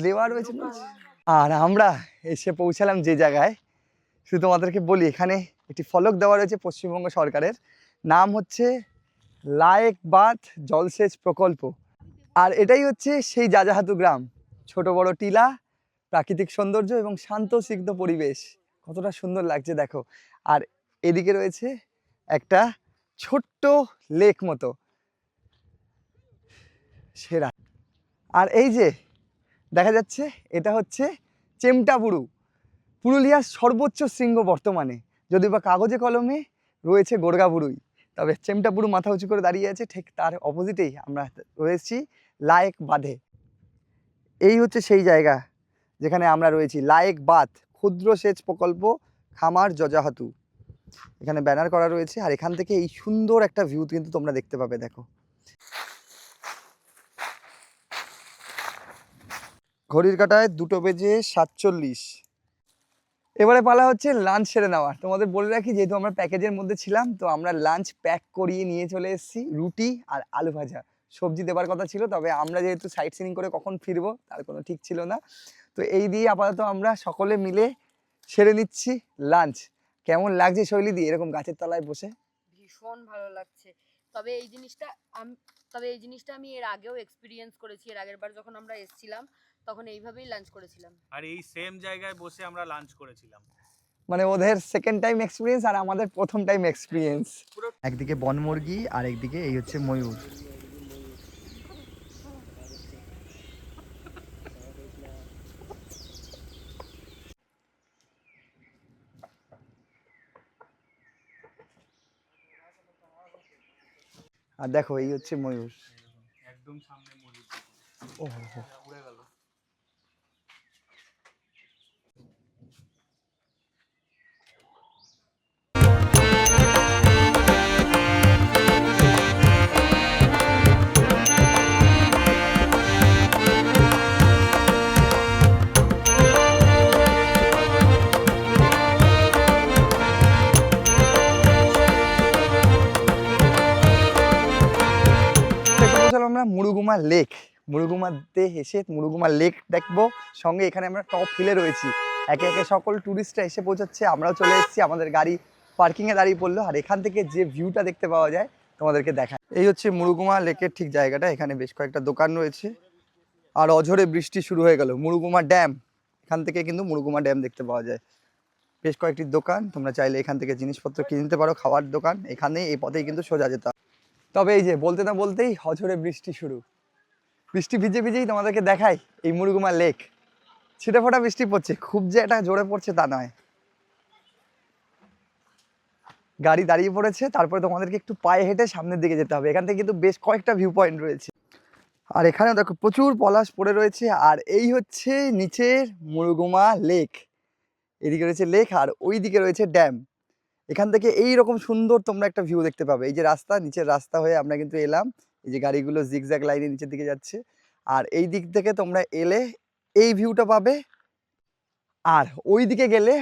দেওয়া রয়েছে। আর আমরা এসে পৌঁছালাম যে জায়গায়, শুধু তোমাদেরকে বলি এখানে একটি ফলক দেওয়া রয়েছে পশ্চিমবঙ্গ সরকারের, নাম হচ্ছে লায়েক বাঁধ জলসেচ প্রকল্প। আর এটাই হচ্ছে সেই যাযাহাতু গ্রাম। ছোট বড় টিলা, প্রাকৃতিক সৌন্দর্য এবং শান্তস্নিগ্ধ পরিবেশ, কতটা সুন্দর লাগছে দেখো। আর এদিকে রয়েছে একটা ছোট্ট লেক মতো, সেরা। আর এই যে দেখা যাচ্ছে এটা হচ্ছে চেমটাবুরু, পুরুলিয়ার সর্বোচ্চ শৃঙ্গ বর্তমানে। যদি বা কাগজে কলমে রয়েছে গোর্গাবুরুই, তবে চেমটাবুরু মাথা উঁচু করে দাঁড়িয়ে আছে। ঠিক তার অপোজিটেই আমরা রয়েছি লায়েক বাঁধে। এই হচ্ছে সেই জায়গা যেখানে আমরা রয়েছি, লায়েক বাঁধ ক্ষুদ্র সেচ প্রকল্প খামার যজাহাতু। এখানে ব্যানার করা রয়েছে, আর এখান থেকে এই সুন্দর একটা ভিউ কিন্তু তোমরা দেখতে পাবে। দেখো ঘড়ির কাঁটায় 2:47। এবারে পালা হচ্ছে লাঞ্চ সেরে নেওয়ার। তোমাদের বলে রাখি, যেহেতু আমরা প্যাকেজের মধ্যে ছিলাম, তো আমরা লাঞ্চ প্যাক করিয়ে নিয়ে চলে এসেছি। রুটি আর আলু ভাজা, সবজি দেবার কথা ছিল, তবে আমরা যেহেতু সাইট সিনিং করে কখন ফিরবো তার কোনো ঠিক ছিল না। তো এই দিয়ে আপাতত আমরা সকলে মিলে সেরে নিচ্ছি লাঞ্চ। কেমন লাগছে শৈলীদি এরকম গাছের তলায় বসে? ভীষণ ভালো লাগছে। তবে এই জিনিসটা আমি এর আগেও এক্সপিরিয়েন্স করেছি। এর আগের বার যখন আমরা এসেছিলাম তখন এইভাবেই লাঞ্চ করেছিলাম, আর এই সেম জায়গায় বসে আমরা লাঞ্চ করেছিলাম। মানে ওদের সেকেন্ড টাইম এক্সপিরিয়েন্স আর আমাদের প্রথম টাইম এক্সপিরিয়েন্স। একদিকে বনমুরগি আর একদিকে এই হচ্ছে ময়ূর। আর দেখো এই হচ্ছে ময়ূর, একদম সামনে ময়ূর। ও উড়ে গেল। আমরা মুরুগুমা লেক, মুরুগুমাতে এসে মুরুগুমা লেক দেখবো, সঙ্গে এখানে আমরা টপ হিলে রয়েছি, একে একে সকল ট্যুরিস্টরা এসে পৌঁছাচ্ছে, আমরাও চলে এসেছি, আমাদের গাড়ি পার্কিংয়ে দাঁড়িয়ে পড়লো। আর এখান থেকে যে ভিউটা দেখতে পাওয়া যায় তোমাদেরকে দেখায়। এই হচ্ছে মুরুগুমা লেকের ঠিক জায়গাটা, এখানে বেশ কয়েকটা দোকান রয়েছে। আর অঝরে বৃষ্টি শুরু হয়ে গেল। মুরুগুমা ড্যাম, এখান থেকে কিন্তু মুরুগুমা ড্যাম দেখতে পাওয়া যায়। বেশ কয়েকটি দোকান, তোমরা চাইলে এখান থেকে জিনিসপত্র কিনে নিতে পারো, খাওয়ার দোকান এখানেই, এই পথেই কিন্তু সোজা যেতে হবে। তবে এই যে বলতে না বলতেই অঝরে বৃষ্টি শুরু, বৃষ্টি ভিজে ভিজেই তোমাদেরকে দেখাই এই মুরুগুমা লেক। ছিটে ফোটা বৃষ্টি পড়ছে, খুব যে এটা জোরে পড়ছে তা নয়। গাড়ি দাঁড়িয়ে পড়েছে, তারপরে তোমাদেরকে একটু পায়ে হেঁটে সামনের দিকে যেতে হবে। এখান থেকে কিন্তু বেশ কয়েকটা ভিউ পয়েন্ট রয়েছে। আর এখানে দেখো প্রচুর পলাশ পড়ে রয়েছে। আর এই হচ্ছে নিচের মুরুগুমা লেক, এদিকে রয়েছে লেক আর ওই দিকে রয়েছে ড্যাম। এখান থেকে এই রকম সুন্দর তোমরা একটা ভিউ দেখতে পাবে। এই যে রাস্তা, নিচের রাস্তা হয়ে আমরা কিন্তু এলাম, এই যে গাড়িগুলো জিগজ্যাগ লাইনে নিচের দিকে যাচ্ছে। আর এই দিক থেকে তোমরা এলে এই ভিউটা পাবে, আর ওই দিকে গেলে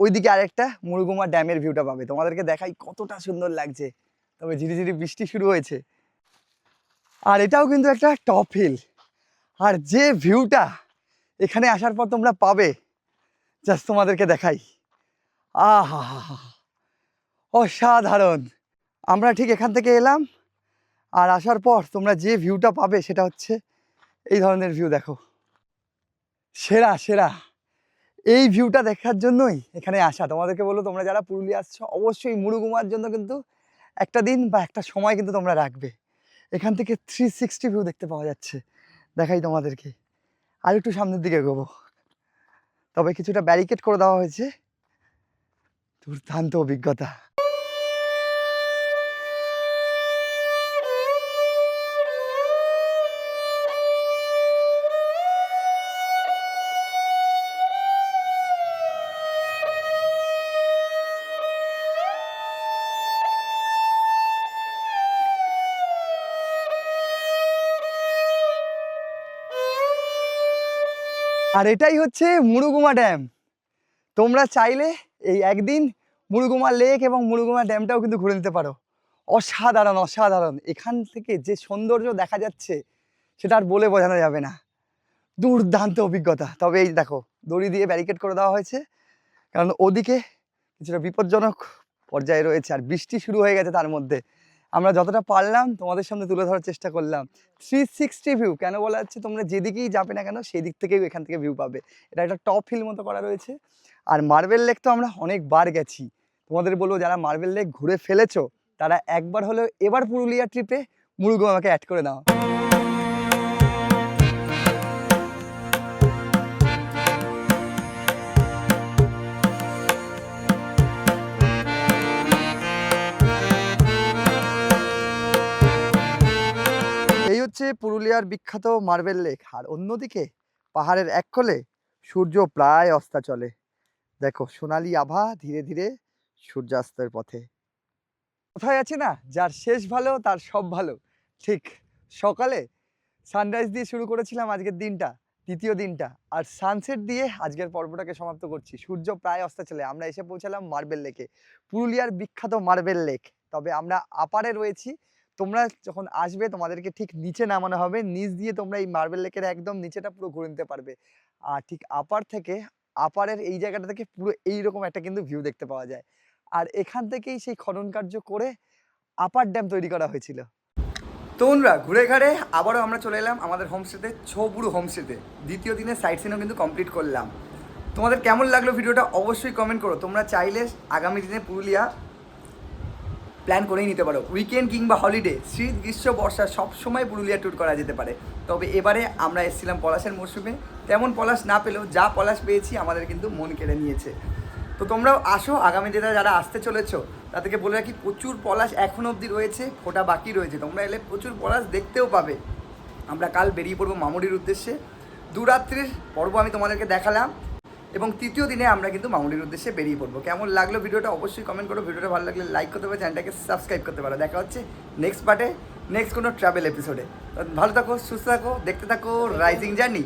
ওইদিকে আরেকটা মুরুগুমা ড্যামের ভিউটা পাবে। তোমাদেরকে দেখাই কতটা সুন্দর লাগছে। তবে ঝিরিঝিরি বৃষ্টি শুরু হয়েছে। আর এটাও কিন্তু একটা টপ হিল, আর যে ভিউটা এখানে আসার পর তোমরা পাবে, জাস্ট তোমাদেরকে দেখাই, আহা অসাধারণ। আমরা ঠিক এখান থেকে এলাম, আর আসার পর তোমরা যে ভিউটা পাবে সেটা হচ্ছে এই ধরনের ভিউ। দেখো, সেরা সেরা। এই ভিউটা দেখার জন্যই এখানে আসা। তোমাদেরকে বলবো, তোমরা যারা পুরুলিয়া আসছো অবশ্যই মুরুগুমার জন্য কিন্তু একটা দিন বা একটা সময় কিন্তু তোমরা রাখবে। এখান থেকে 360 ভিউ দেখতে পাওয়া যাচ্ছে। দেখাই তোমাদেরকে, আর একটু সামনের দিকে এগোবো। তবে কিছুটা ব্যারিকেড করে দেওয়া হয়েছে। দুর্দান্ত অভিজ্ঞতা। আর এটাই হচ্ছে মুরুগুমা ড্যাম। তোমরা চাইলে এই একদিন মুরুগুমা লেক এবং মুরুগুমা ড্যামটাও কিন্তু ঘুরে নিতে পারো। অসাধারণ অসাধারণ। এখান থেকে যে সৌন্দর্য দেখা যাচ্ছে সেটা আর বলে বোঝানো যাবে না। দুর্দান্ত অভিজ্ঞতা। তবে এই দেখো, দড়ি দিয়ে ব্যারিকেড করে দেওয়া হয়েছে, কারণ ওদিকে কিছুটা বিপজ্জনক পর্যায়ে রয়েছে, আর বৃষ্টি শুরু হয়ে গেছে। তার মধ্যে আমরা যতটা পারলাম তোমাদের সামনে তুলে ধরার চেষ্টা করলাম। 360 ভিউ কেন বলা হচ্ছে, তোমরা যেদিকেই যাবে না কেন সেই দিক থেকেই এখান থেকে ভিউ পাবে। এটা একটা টপ হিল মতো করা রয়েছে। আর মার্বেল লেক তো আমরা অনেকবার গেছি। তোমাদের বলবো, যারা মার্বেল লেক ঘুরে ফেলেছো তারা একবার হলেও এবার পুরুলিয়া ট্রিপে মুরুগুমাকে অ্যাড করে নাও। এই হচ্ছে পুরুলিয়ার বিখ্যাত মার্বেল লেক। আর অন্যদিকে পাহাড়ের এক কোলে সূর্য প্রায় অস্তাচলে। দেখো, সোনালি আভা ধীরে ধীরে সূর্যাস্তের পথে। কোথায় আছে না, যার শেষ ভালো তার সব ভালো। ঠিক সকালে সানরাইজ দিয়ে শুরু করেছিলাম আজকের দিনটা, দ্বিতীয় দিনটা, আর সানসেট দিয়ে আজকের পর্বটাকে সমাপ্ত করছি। সূর্য প্রায় অস্তাচলে আমরা এসে পৌঁছালাম মার্বেল লেকে, পুরুলিয়ার বিখ্যাত মার্বেল লেক। তবে আমরা আপারে রয়েছি। তোমরা যখন আসবে তোমাদেরকে ঠিক নিচে নামানো হবে, নিচ দিয়ে তোমরা এই মার্বেল লেকের একদম নিচেটা পুরো ঘুরে নিতে পারবে। আর ঠিক আপার থেকে, আপারের এই জায়গাটা থেকে পুরো এইরকম একটা কিন্তু ভিউ দেখতে পাওয়া যায়। আর এখান থেকেই সেই খনন কার্য করে আপার ড্যাম তৈরি করা হয়েছিল। তো বন্ধুরা, ঘুরে ঘাড়ে আবারও আমরা চলে এলাম আমাদের হোমস্টেতে, ছবুরু হোমস্টেতে। দ্বিতীয় দিনের সাইট সিনও কিন্তু কমপ্লিট করলাম। তোমাদের কেমন লাগলো ভিডিওটা অবশ্যই কমেন্ট করো। তোমরা চাইলে আগামী দিনে পুরুলিয়া প্ল্যান করেই নিতে পারো। উইকেন্ড কিংবা হলিডে, শীত গ্রীষ্ম বর্ষা সবসময় পুরুলিয়া ট্যুর করা যেতে পারে। তবে এবারে আমরা এসেছিলাম পলাশের মরশুমে। তেমন পলাশ না পেলেও যা পলাশ পেয়েছি আমাদের কিন্তু মন কেড়ে নিয়েছে। তো তোমরাও আসো, আগামী দিনে যারা আসতে চলেছো তাদেরকে বলে রাখি, প্রচুর পলাশ এখনও অবধি রয়েছে, ফোটা বাকি রয়েছে। তোমরা এলে প্রচুর পলাশ দেখতেও পাবে। আমরা কাল বেরিয়ে পড়বো মামুডির উদ্দেশ্যে। 2 রাত্রির পর্ব আমি তোমাদেরকে দেখালাম, এবং তৃতীয় দিনে আমরা কিন্তু মামুডির উদ্দেশ্যে বেরিয়ে পড়বো। কেমন লাগলো ভিডিওটা অবশ্যই কমেন্ট করো। ভিডিওটা ভালো লাগলে লাইক করতে পারো, চ্যানেলটাকে সাবস্ক্রাইব করতে পারো। দেখা হচ্ছে নেক্সট পার্টে, নেক্সট কোনো ট্রাভেল এপিসোডে। ভালো থাকো, সুস্থ থাকো, দেখতে থাকো রাইজিং জার্নি।